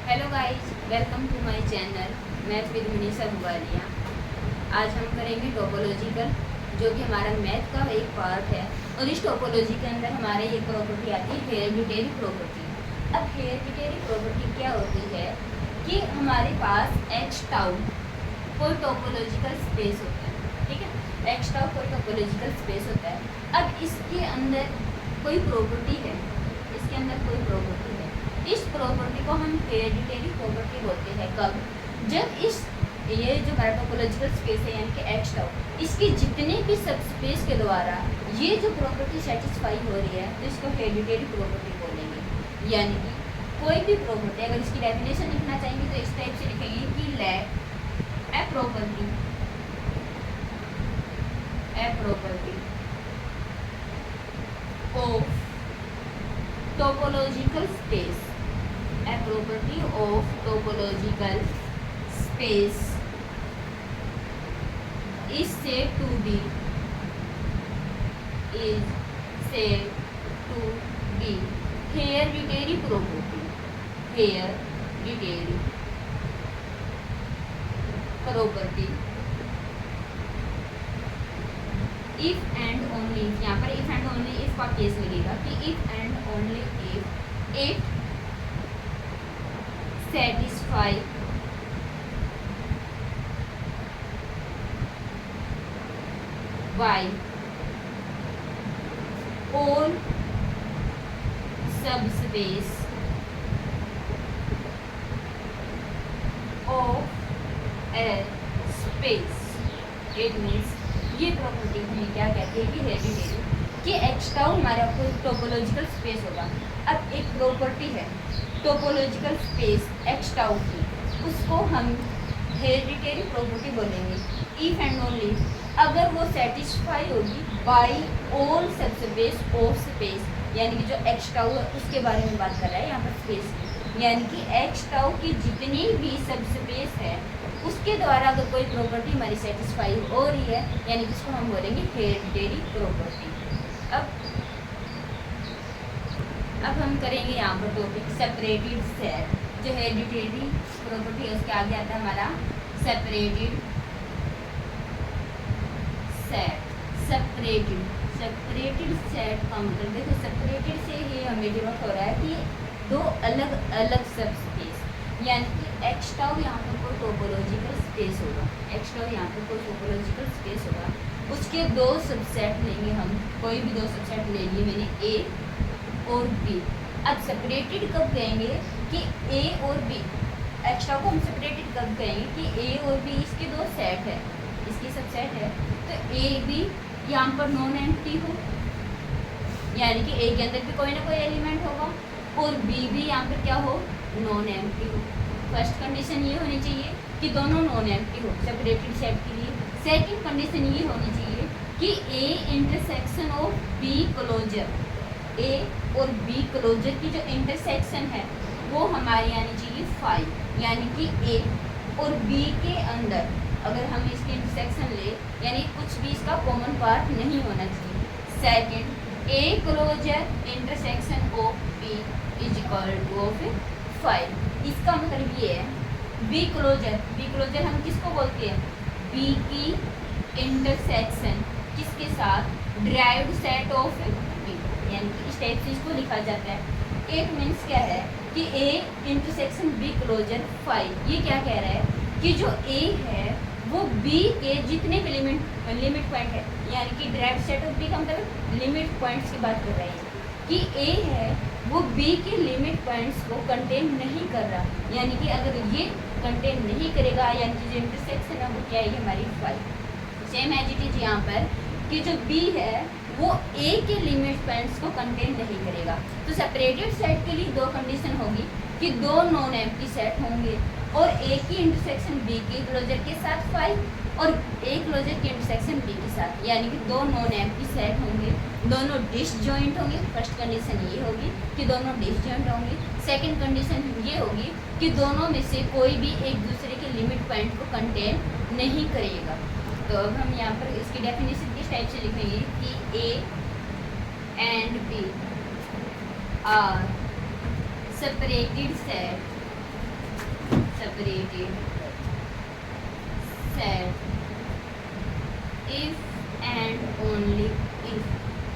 Hello guys, welcome to my channel math with Manisha Bugalia. आज हम करेंगे टोपोलॉजिकल, जो कि हमारा मैथ का एक पार्ट है। और इस टोपोलॉजी के अंदर हमारे ये प्रॉपर्टी आती है हेरेडिटरी प्रॉपर्टी। अब हेरेडिटरी प्रॉपर्टी क्या होती है कि हमारे पास एक्स टाउ कोई टोपोलॉजिकल स्पेस होता है, ठीक है। एक्स टाउ कोई टोपोलॉजिकल स्पेस होता है। अब इसके अंदर कोई प्रॉपर्टी है, इसके अंदर कोई प्रॉपर्टी है। इस प्रॉपर्टी को हम हेरेडिटरी प्रॉपर्टी बोलते हैं। कब? जब ये जो हमारा टोपोलॉजिकल स्पेस है यानी कि एक्स टाउ, इसकी जितने भी सब स्पेस के द्वारा ये जो प्रॉपर्टी सेटिस्फाई हो रही है तो इसको हेरेडिटरी प्रॉपर्टी बोलेंगे। यानी कि कोई भी प्रॉपर्टी, अगर इसकी डेफिनेशन लिखना चाहेंगे तो इस टाइप से लिखेंगे कि let a property of topological space, a property of topological space is said to be hereditary property if and only, यहाँ पर if and only if का केस लगेगा कि if and only if it satisfy by all subspace of a space। It means ये property हमें क्या कहती है कि हेरेडिटरी, कि एक्स टाउ हमारा कोई टोपोलॉजिकल स्पेस होगा। अब एक प्रॉपर्टी है टोपोलॉजिकल स्पेस एक्स टाउ की, उसको हम हेरेडिटरी प्रॉपर्टी बोलेंगे इफ एंड ओनली अगर वो सेटिस्फाई होगी by all subspace of space. यानी कि जो एक्स टाउ है उसके बारे में बात कर रहा है यहाँ पर स्पेस की, यानी कि एक्स टाउ की जितनी भी सबस्पेस है उसके द्वारा अगर कोई प्रॉपर्टी हमारी सेटिस्फाई हो रही है यानी कि इसको हम बोलेंगे हेरेडिटरी प्रॉपर्टी। अब हम करेंगे यहाँ पर टॉपिक सेपरेटेड सेट। जो हेरेडिटरी प्रॉपर्टी है उसके आगे आता है हमारा सेपरेटेड सेट। सेपरेटेड सेट का मतलब देखो, सेपरेटेड से ये हमें डिनोट हो रहा है कि दो अलग अलग सबस्पेस, यानी कि एक्स टाउ यहाँ पर कोई टोपोलॉजिकल स्पेस होगा, एक्स टाउ यहाँ पर कोई टोपोलॉजिकल स्पेस होगा, उसके दो सबसेट लेंगे हम, कोई भी दो सबसेट ले लिए मैंने ए और बी। अब सेपरेटेड कब कहेंगे कि ए और बी, एक्स टाउ को हम सेपरेटेड कब कहेंगे कि ए और बी इसके दो सेट है, इसकी सबसेट है, तो ए बी यहाँ पर नॉन एम्प्टी हो, यानी कि ए के अंदर भी कोई ना कोई एलिमेंट होगा, और बी भी यहाँ पर क्या हो, नॉन एम्प्टी हो। फर्स्ट कंडीशन ये होनी चाहिए कि दोनों नॉन एम्प्टी हो सेपरेटेड सेट के लिए। सेकंड कंडीशन ये होनी चाहिए कि A intersection of B closure, A और बी क्लोजर की जो इंटरसेक्शन है वो हमारी आनी चाहिए 5, यानी कि ए और बी के अंदर अगर हम इसकी इंटरसेक्शन ले यानी कुछ भी इसका कॉमन पार्ट नहीं होना चाहिए। Second, A closure intersection of B is equal to of 5। इसका मतलब ये है बी क्लोजर हम किसको बोलते हैं, बी की इंटरसेक्शन किसके साथ, ड्राइव्ड सेट ऑफ बी, यानी कि इस टाइप से इसको लिखा जाता है। इट मीन्स क्या है कि ए इंटरसेक्शन बी क्लोजर 5, ये क्या कह रहा है कि जो ए है वो बी के जितने भी लिमिट पॉइंट है, यानी कि ड्राइव्ड सेट ऑफ बी का मतलब लिमिट पॉइंट्स की बात कर रहे हैं कि ए है वो बी के लिमिट पॉइंट्स को कंटेन नहीं कर रहा, यानी कि अगर ये कंटेन नहीं करेगा यानी कि जो इंटरसेक्शन है वो क्या है हमारी 5। सेम एज इट इज यहाँ पर कि जो बी है वो ए के लिमिट पॉइंट्स को कंटेन नहीं करेगा। तो सेपरेटेड सेट के लिए दो कंडीशन होगी कि दो नॉन एम्प्टी सेट होंगे और ए की इंटरसेक्शन बी के क्लोजर के साथ 5 और ए क्लोजर की इंटरसेक्शन बी के साथ, यानी कि दो नॉन एम्प्टी सेट होंगे, दोनों डिसजॉइंट होंगे। फर्स्ट कंडीशन ये होगी कि दोनों डिसजॉइंट होंगे। सेकंड कंडीशन ये होगी कि दोनों में से कोई भी एक दूसरे के लिमिट पॉइंट को कंटेन नहीं करेगा। तो अब हम यहाँ पर इसकी डेफिनेशन किस टाइप से लिखेंगे कि A and B are separated set separated set if and only if,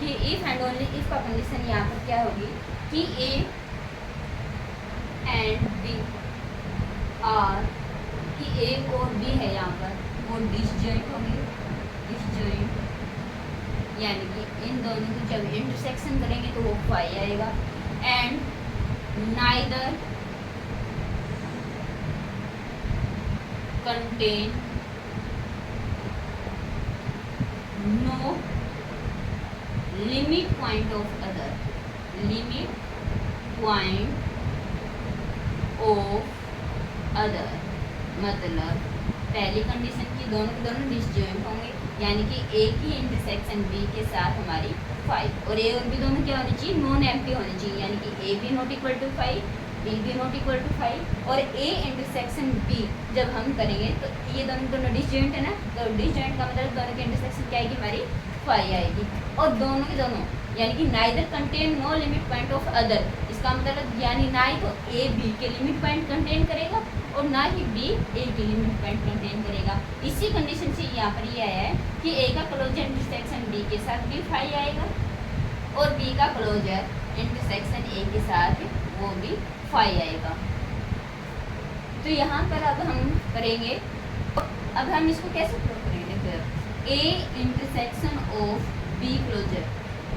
कि if and only if का कंडीशन यहाँ पर क्या होगी कि A and B आर, कि A और B है यहाँ पर वो डिसजॉइंट होंगे, डिसजॉइंट यानी कि इन दोनों को जब इंटरसेक्शन करेंगे तो वो फाई आएगा। And neither contain no limit point of other, limit point of other मतलब पहली कंडीशन की दोनों के दोनों डिसजॉइंट होंगे, यानी कि ए की इंटरसेक्शन बी के साथ हमारी फाइव, और ए और बी दोनों क्या होनी चाहिए, नॉन एम्प्टी होनी चाहिए, यानी कि ए भी not equal to five, B भी नॉट इक्वल टू फाइव। और ए इंटरसेक्शन बी जब हम करेंगे तो ये दोनों डिसजॉइंट है ना, तो डिसजॉइंट का मतलब दोनों की इंटरसेक्शन क्या आएगी, हमारी फाइव आएगी। और दोनों के दोनों यानी कि neither contain no limit point of other, इसका मतलब यानी ना ही तो ए बी के लिमिट पॉइंट कंटेन करेगा और ना ही बी ए के लिमिट पॉइंट कंटेन करेगा। इसी कंडीशन से यहाँ पर ये आया है कि ए का क्लोजर इंटरसेक्शन बी के साथ भी फाइव आएगा और बी का क्लोजर इंटरसेक्शन ए के साथ वो भी फाइव आएगा। तो यहाँ पर अब हम करेंगे, अब हम इसको कैसे प्रूव करेंगे, फिर ए इंटरसेक्शन ऑफ बी क्लोजर,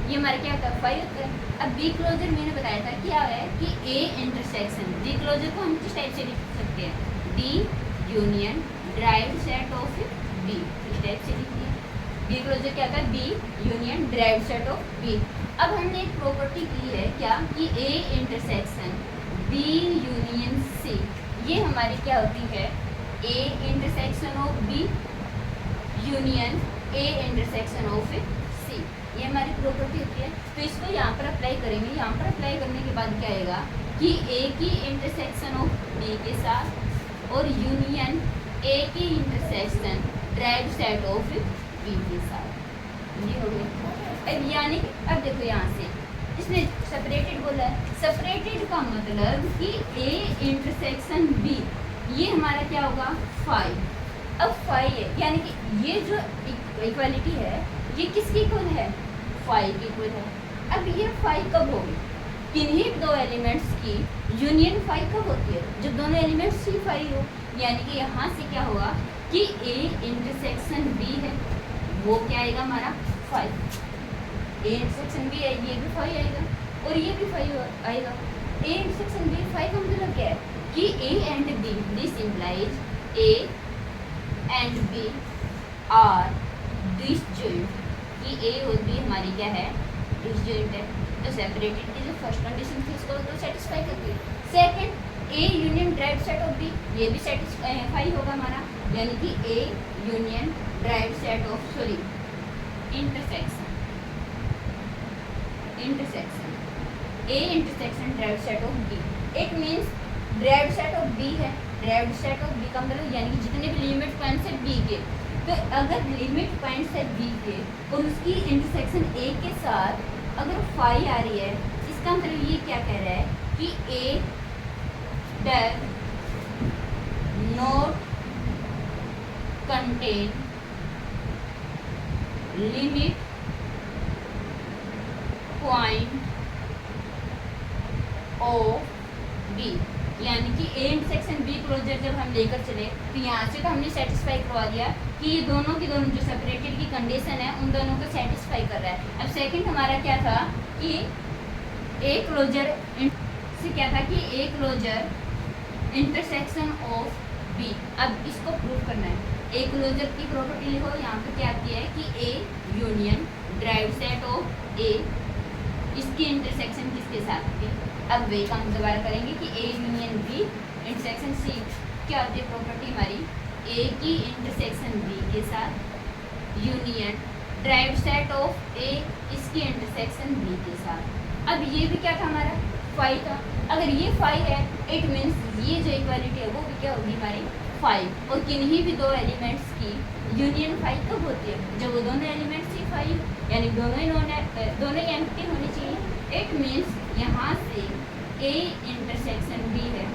ये हमारे क्या होता है, फाइव होता है। अब बी क्लोजर मैंने बताया था क्या है कि ए इंटरसेक्शन, बी क्लोजर को हम किस टाइप से लिख सकते हैं, D union derived set of B, इस टाइप से लिखिए। बी क्लोजर क्या होता है, B union derived set of B. अब हमने एक प्रॉपर्टी की है क्या कि A intersection B union C, ये हमारी क्या होती है, A intersection of B union A intersection of C, ये हमारी प्रॉपर्टी होती है। तो इसको यहाँ पर अप्लाई करेंगे, यहाँ पर अप्लाई करने के बाद क्या आएगा कि ए की इंटरसेक्शन ऑफ बी के साथ और यूनियन ए की intersection derived set of B के साथ, ये हो गया। अब यानी अब देखो यहाँ से इसने सेपरेटेड बोला है, सेपरेटेड का मतलब कि ए इंटरसेक्शन बी, ये हमारा क्या होगा, फाइव। अब फाइव है यानी कि ये जो इक्वालिटी है ये किसकी इक्वल है, फाइव की इक्वल है। अब ये फाइव कब होगी, किन्हीं दो एलिमेंट्स की यूनियन फाइव कब होती है, जब दोनों एलिमेंट्स ही फाइव हो, यानी कि यहाँ से क्या होगा कि ए इंटरसेक्शन बी है वो क्या आएगा हमारा फाइव, ए इंटरसेक्शन बी आएगी, ये भी फाइव आएगा और ये भी फाइव आएगा। ए इंटरसेक्शन बी फाइव का मतलब क्या है कि A and B, this implies A and B are disjoint, कि ए और बी हमारी क्या है, डिसजॉइंट है। तो सेपरेटेड की जो फर्स्ट कंडीशन थी इसको तो सेटिस्फाई करती है। Second A union derived set of B, ये भी सेटिस्फाई होगा हमारा, यानी कि A union derived set of sorry intersection A intersection derived set of B, it means derived set of B है, ड्राइव्ड सेट ऑफ बी का मतलब यानी कि जितने भी लिमिट पॉइंट्स है बी के, तो अगर लिमिट पॉइंट्स है बी के और उसकी इंटरसेक्शन ए के साथ अगर फाइव आ रही है, इसका मतलब ये क्या कह रहा है कि A does not contain limit point of B, यानी कि ए इंटरसेक्शन बी क्लोजर जब हम लेकर चले तो यहाँ से तो हमने सेटिस्फाई करवा दिया कि ये दोनों की दोनों जो सेपरेटेड की कंडीशन है उन दोनों को सेटिस्फाई कर रहा है। अब सेकंड हमारा क्या था कि ए क्लोजर से क्या था कि A closure intersection of B, अब इसको प्रूव करना है। ए क्लोजर की प्रॉपर्टी लिखो, यहाँ पे क्या आती है कि A union derived set of A, इसकी इंटरसेक्शन किसके साथ थी, अब वे का हम दोबारा करेंगे कि A union B intersection C, क्या होती है प्रॉपर्टी हमारी, ए की इंटरसेक्शन बी के साथ union derived set of A, इसकी इंटरसेक्शन बी के साथ। अब ये भी क्या था हमारा फाइव था, अगर ये फाइव है इट मीन्स ये जो इक्वालिटी है वो भी क्या होगी हमारी फाइव, और किन्हीं भी दो एलिमेंट्स की यूनियन फाइव कब होती है, जब वो दोनों एलिमेंट्स ही फाइव यानी दोनों ही एम्प्टी होनी चाहिए। इट मीन्स यहाँ से ए इंटरसेक्शन बी है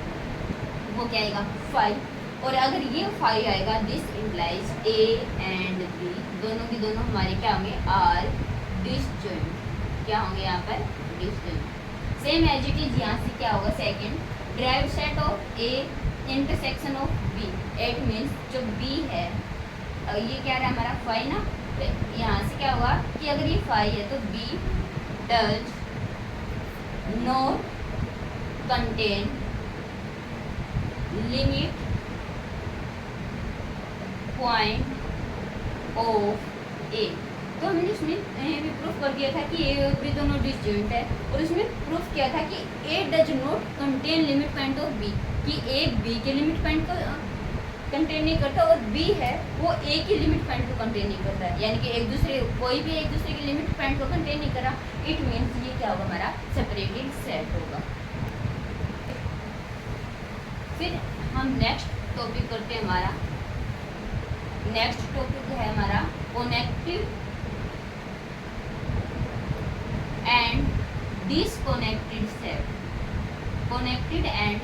वो क्या आएगा 5, और अगर ये 5 आएगा this implies A and B दोनों की दोनों हमारे क्या होंगे आर डिसजॉइंट, क्या होंगे यहाँ पर disjoint. Same as it is यहाँ से क्या होगा second, drive set of A intersection of B, it means जो बी है ये क्या रहा हमारा 5 ना, तो यहाँ से क्या होगा कि अगर ये 5 है तो B does not contain limit point of A. तो हमने इसमें भी प्रूफ कर दिया था कि ए और बी दोनों डिसजॉइंट है, और इसमें प्रूफ किया था कि A does not contain limit point of B, कि ए बी के लिमिट पॉइंट को कंटेन नहीं करता और बी है वो ए की लिमिट पॉइंट को कंटेन नहीं करता है, यानी कि एक दूसरे कोई भी एक दूसरे की लिमिट पॉइंट को कंटेन नहीं करा। इट मीन्स ये क्या होगा हमारा सेपरेटेड सेट होगा। फिर हम नेक्स्ट टॉपिक करते हैं, हमारा नेक्स्ट टॉपिक है हमारा connected and disconnected set, connected and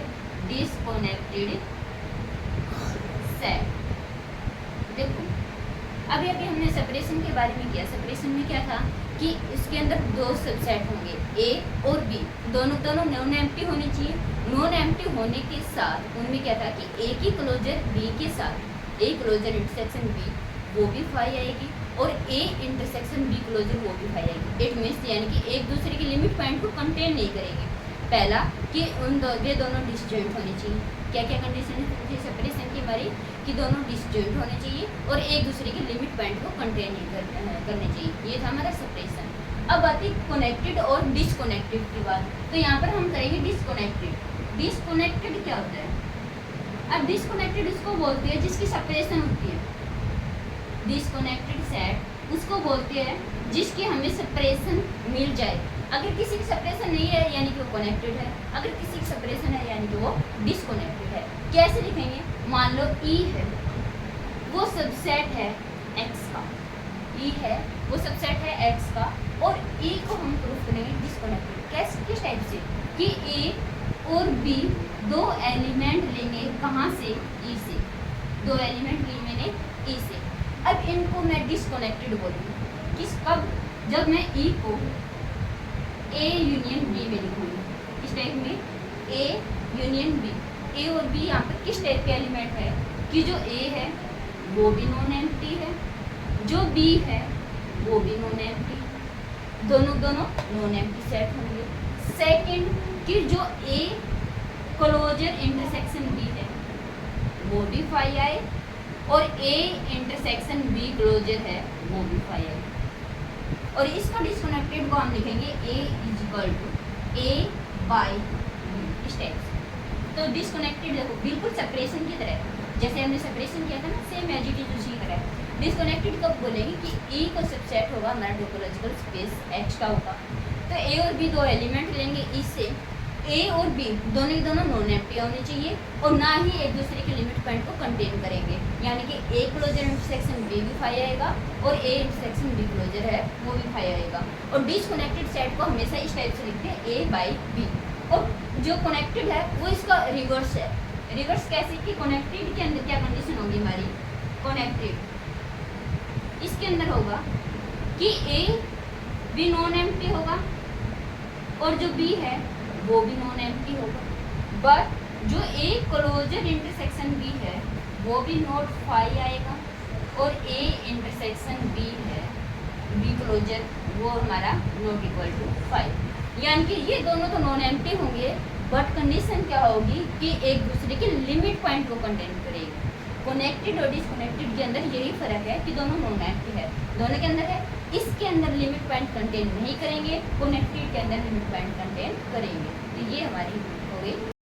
disconnected set. देखो अभी हमने सेपरेशन के बारे में किया, सेपरेशन में क्या था कि इसके अंदर दो सबसेट होंगे ए और बी, दोनों नॉन एम्प्टी होनी चाहिए। नॉन एम्प्टी होने के साथ उनमें क्या था कि ए की क्लोजर बी के साथ ए क्लोजर इंटरसेक्शन बी वो भी 5 आएगी, और ए इंटरसेक्शन बी क्लोजर वो भी 5 आएगी। इट मीन्स यानी कि एक दूसरे की लिमिट पॉइंट को कंटेन नहीं करेगी। पहला कि वे दोनों डिसजॉइंट होनी चाहिए, क्या क्या कंडीशन थी सेपरेशन की हमारी, कि दोनों डिसजॉइंट होने चाहिए और एक दूसरे की लिमिट पॉइंट को कंटेन नहीं करने चाहिए। ये था हमारा सेपरेशन। अब आती कनेक्टेड और डिसकनेक्टेड की बात, तो यहाँ पर हम करेंगे डिसकनेक्टेड। डिसकनेक्टेड क्या होता है? अब डिसकनेक्टेड उसको बोलते हैं जिसकी सेपरेशन होती है, डिसकनेक्टेड सेट उसको बोलते हैं जिसकी हमें सेपरेशन मिल जाए। अगर किसी की सेपरेशन नहीं है यानी कि वो कनेक्टेड है, अगर किसी की सेपरेशन है यानी कि वो डिसकनेक्टेड है। कैसे लिखेंगे? मान लो ई है वो सबसेट है एक्स का, ई है वो सबसेट है एक्स का, और ई को हम प्रूफ करेंगे डिसकनेक्टेड। कैसे, किस टाइप से कि ए और बी दो एलिमेंट लेंगे कहाँ से, ई से, दो एलिमेंट लिए मैंने ई से। अब इनको मैं डिसकनेक्टेड बोलूँगी किस कब, जब मैं ई को ए यूनियन बी में लिखूंगी, इस टाइप में ए यूनियन बी। ए और बी यहाँ पर किस टाइप के एलिमेंट है कि जो ए है वो भी नॉन एम्प्टी है, जो बी है वो भी नॉन एम्प्टी, दोनों नॉन एम्प्टी सेट होंगे। सेकंड कि जो ए क्लोजर इंटरसेक्शन बी है वो भी 5 आए, और ए इंटरसेक्शन बी क्लोजर है वो भी 5 आए। और इसका डिसकनेक्टेड को हम लिखेंगे A is equal to A by इस टाइप से। तो डिसकनेक्टेड देखो बिल्कुल सेपरेशन की तरह, जैसे हमने सेपरेशन किया था ना, सेम एज इट इज उसी तरह। डिसकनेक्टेड कब बोलेंगे कि ई को सबसेट होगा हमारा टोपोलॉजिकल स्पेस एक्स का होगा, तो ए और बी दो एलिमेंट लेंगे ई से, ए और बी दोनों की दोनों नॉन एम्प्टी होनी चाहिए और ना ही एक दूसरे के लिमिट पॉइंट को कंटेन करेंगे, यानी कि ए क्लोजर इंटरसेक्शन बी भी 5 आएगा और ए इंटरसेक्शन बी क्लोजर है वो भी 5 आएगा। और डिसकनेक्टेड सेट को हमेशा इस टाइप से लिखते हैं ए बाई बी, और जो कनेक्टेड है वो इसका रिवर्स है। रिवर्स कैसे कि कनेक्टेड के अंदर क्या कंडीशन होगी हमारी, कनेक्टेड इसके अंदर होगा कि ए भी नॉन एम्प्टी होगा और जो बी है वो भी नॉन एम्प्टी होगा, बट जो ए क्लोजर इंटरसेक्शन बी है वो भी नॉट 5 आएगा, और ए इंटरसेक्शन बी है बी क्लोजर वो हमारा नॉट इक्वल टू 5, यानी कि ये दोनों तो नॉन एम्प्टी होंगे, बट कंडीशन क्या होगी कि एक दूसरे के लिमिट पॉइंट को कंटेन करेगी। कनेक्टेड और डिसकनेक्टेड के अंदर यही फर्क है कि दोनों नॉन एम्प्टी है, दोनों के अंदर है, इसके अंदर लिमिट पॉइंट कंटेन नहीं करेंगे, कनेक्टेड के अंदर लिमिट पॉइंट कंटेन करेंगे। तो ये हमारी हो गई।